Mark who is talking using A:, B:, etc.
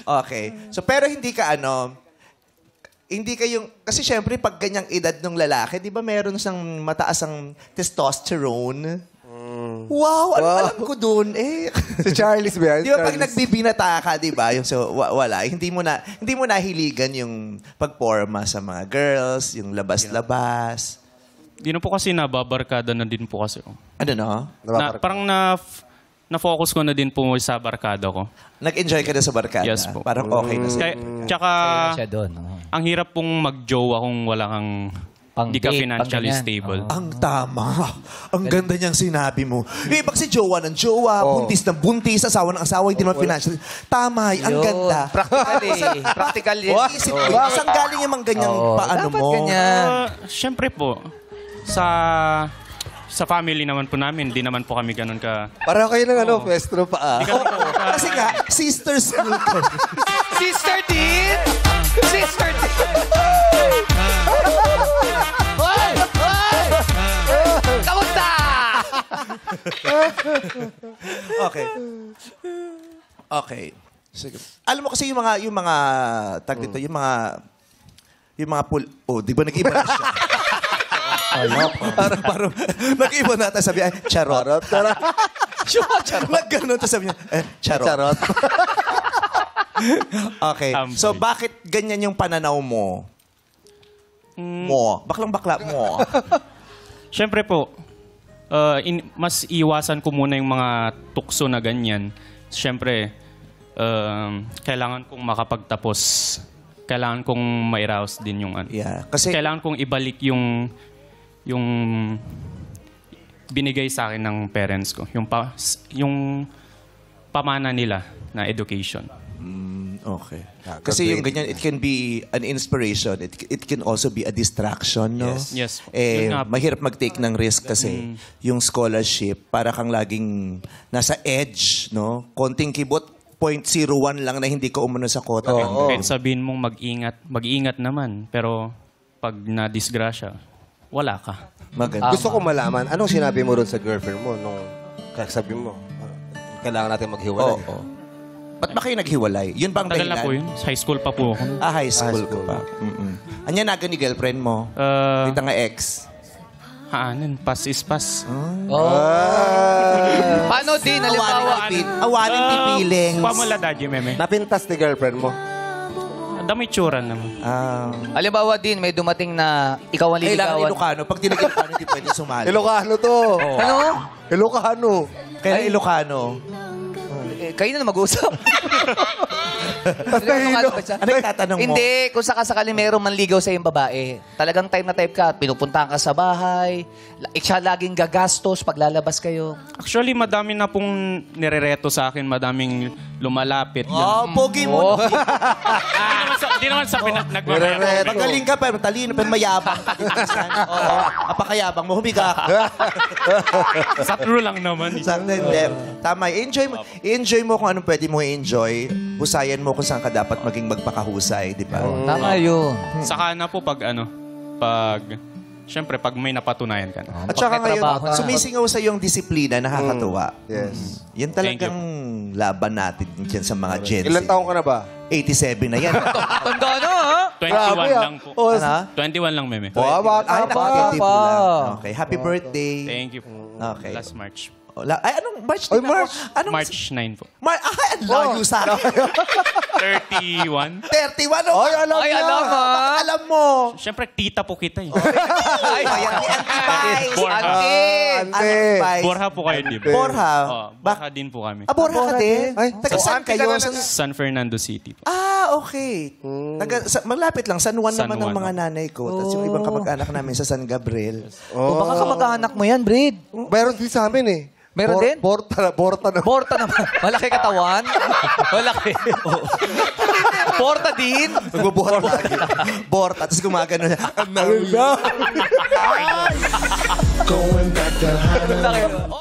A: Okay. So, pero hindi ka hindi kayong, kasi syempre pag ganyang edad ng lalaki, di ba meron siyang mataas ang testosterone? Wow, alam ko dun.
B: Si Charles ba yan?
A: Di ba pag nagbibinata ka, di ba? Yung, so, wala. Hindi mo nahiligan yung pagporma sa mga girls, yung labas-labas.
C: Di na po kasi nababarkada na din po kasi.
A: Ano no?
C: Parang na-focus ko na din po sa barkada ko.
A: Nag-enjoy ka na sa barkada?
C: Yes po.
A: Parang okay na siya.
C: Tsaka, ang hirap pong mag-jowa kung wala kang hindi ka financially stable.
A: Ang tama. Ang ganda niyang sinabi mo. Pag si jowa ng jowa, buntis ng buntis, asawa ng asawa, hindi naman financially. Tama, ang ganda.
D: Practical din.
A: Isip mo, saan galing yung mga ganyang paano mo?
C: Siyempre po, sa family naman po namin, di naman po kami ganun ka...
B: Para kayo ng pestro pa.
A: Kasi nga, sisters school ko.
D: Sister din! Sister din! Hoy! Hoy! Kamusta?
A: Okay. Okay. Sige. Alam mo kasi yung mga tag dito, yung mga di ba nag-iba na siya? Parang nag-iba na tayo sabi, charot. Charot. Nag-ganon tayo sabi niya, charot. Okay. So, bakit ganyan yung pananaw mo? Baklang-bakla mo.
C: Siyempre po, mas iwasan ko muna yung mga tukso na ganyan. Siyempre, kailangan kong makapagtapos. Kailangan kong ma-arouse din yung
A: Yeah. Kasi
C: kailangan kong ibalik yung binigay sa akin ng parents ko. Yung pamana nila na education.
A: Okay. Kasi yung ganyan, it can be an inspiration. It can also be a distraction, no?
C: Yes.
A: Mahirap mag-take ng risk kasi yung scholarship, para kang laging nasa edge, no? Konting kibot, 0.01 lang na hindi ka umano sa kota.
C: Kahit sabihin mong mag-iingat naman, pero pag na-disgrasya, wala ka.
A: Maganda.
B: Gusto ko malaman, anong sinabi mo ron sa girlfriend mo nung sabi mo, kailangan natin maghiwalay?
A: Ba't ba kayo naghiwalay? Yun bang
C: Tagal
A: dahilan?
C: na po yun. High school pa po ako.
A: High school ko pa. Anya naga ni girlfriend mo? Kita nga ex.
C: Pass is pass.
D: Paano din? Halimbawa,
A: Awaling pipiling.
C: Pamula daddy, meme.
B: Napintas ni girlfriend mo?
C: Dami tsuran naman.
D: halimbawa din, may dumating na ikaw ang
A: Kailangan
D: liligawan.
A: Ilocano. Pag tinag-Ilocano, hindi pwede sumali.
B: Ilocano to.
D: Ano?
B: Ilocano.
A: Kailangan Ilocano.
D: Kayo na mag-usap.
B: Basta hilo.
A: Ano yung tatanong mo?
D: Hindi, kung sakasakali merong manligaw sa iyong babae, talagang type na type ka, pinupuntahan ka sa bahay, siya laging gagastos pag lalabas kayo.
C: Actually, madami na pong nirereto sa akin. Madaming lumalapit.
A: Pogi mo.
C: Di naman sa
B: Nirereto.
A: Magaling ka, pero talino, pero mayabang ka. Apakayabang mo, humiga ka.
C: Sa true lang naman.
A: Tama, i-enjoy mo kung anong pwede mo i-enjoy. Husayan mo kung saan ka dapat maging magpakahusay, di ba?
D: Tama yun.
C: Saka na po siyempre, pag may napatunayan ka na.
A: At saka ngayon,
D: trabaho na.
A: sumisingaw sa iyong disiplina, nakakatuwa.
B: Yes.
A: Yan talagang laban natin dyan sa mga Gen Z.
B: Ilan taong ka na ba?
A: 87 na yan.
D: Tanda na, ha?
C: 21 lang po.
A: Ano?
C: 21 lang, meme.
B: Bata pa.
A: Nakakatip lang. Okay, happy birthday.
C: Thank you.
A: Okay.
C: Last March.
A: Ay, anong March?
B: Ay, March.
A: Anong
C: March 9 po.
A: Ang layo sa akin.
C: 31.
A: 31.
B: Ay, alam
D: Ay,
B: niya.
D: alam ha?
A: Bakit alam mo?
C: Siyempre, tita po kita eh.
A: Ay, ni Auntie Pai.
C: Borja.
B: Ante.
A: Borja.
C: Borja po kayo, di ba?
A: Borja?
C: Borja din po kami.
A: Borja ka din?
B: Ay,
A: Taga saan kayo?
C: San Fernando City po.
A: Okay. Malapit lang. San Juan
C: San
A: naman ang
C: Juan,
A: mga nanay ko. Tapos yung ibang kamag-anak namin sa San Gabriel.
D: Baka kamag-anak mo yan, Brid.
B: Meron din sa amin eh.
D: Meron din?
B: Borta na.
D: Porta naman. Malaki katawan? Malaki. Porta din?
A: Magbubuhat lagi. Borta. Tapos gumagano na.
B: Ano na?
D: Laki.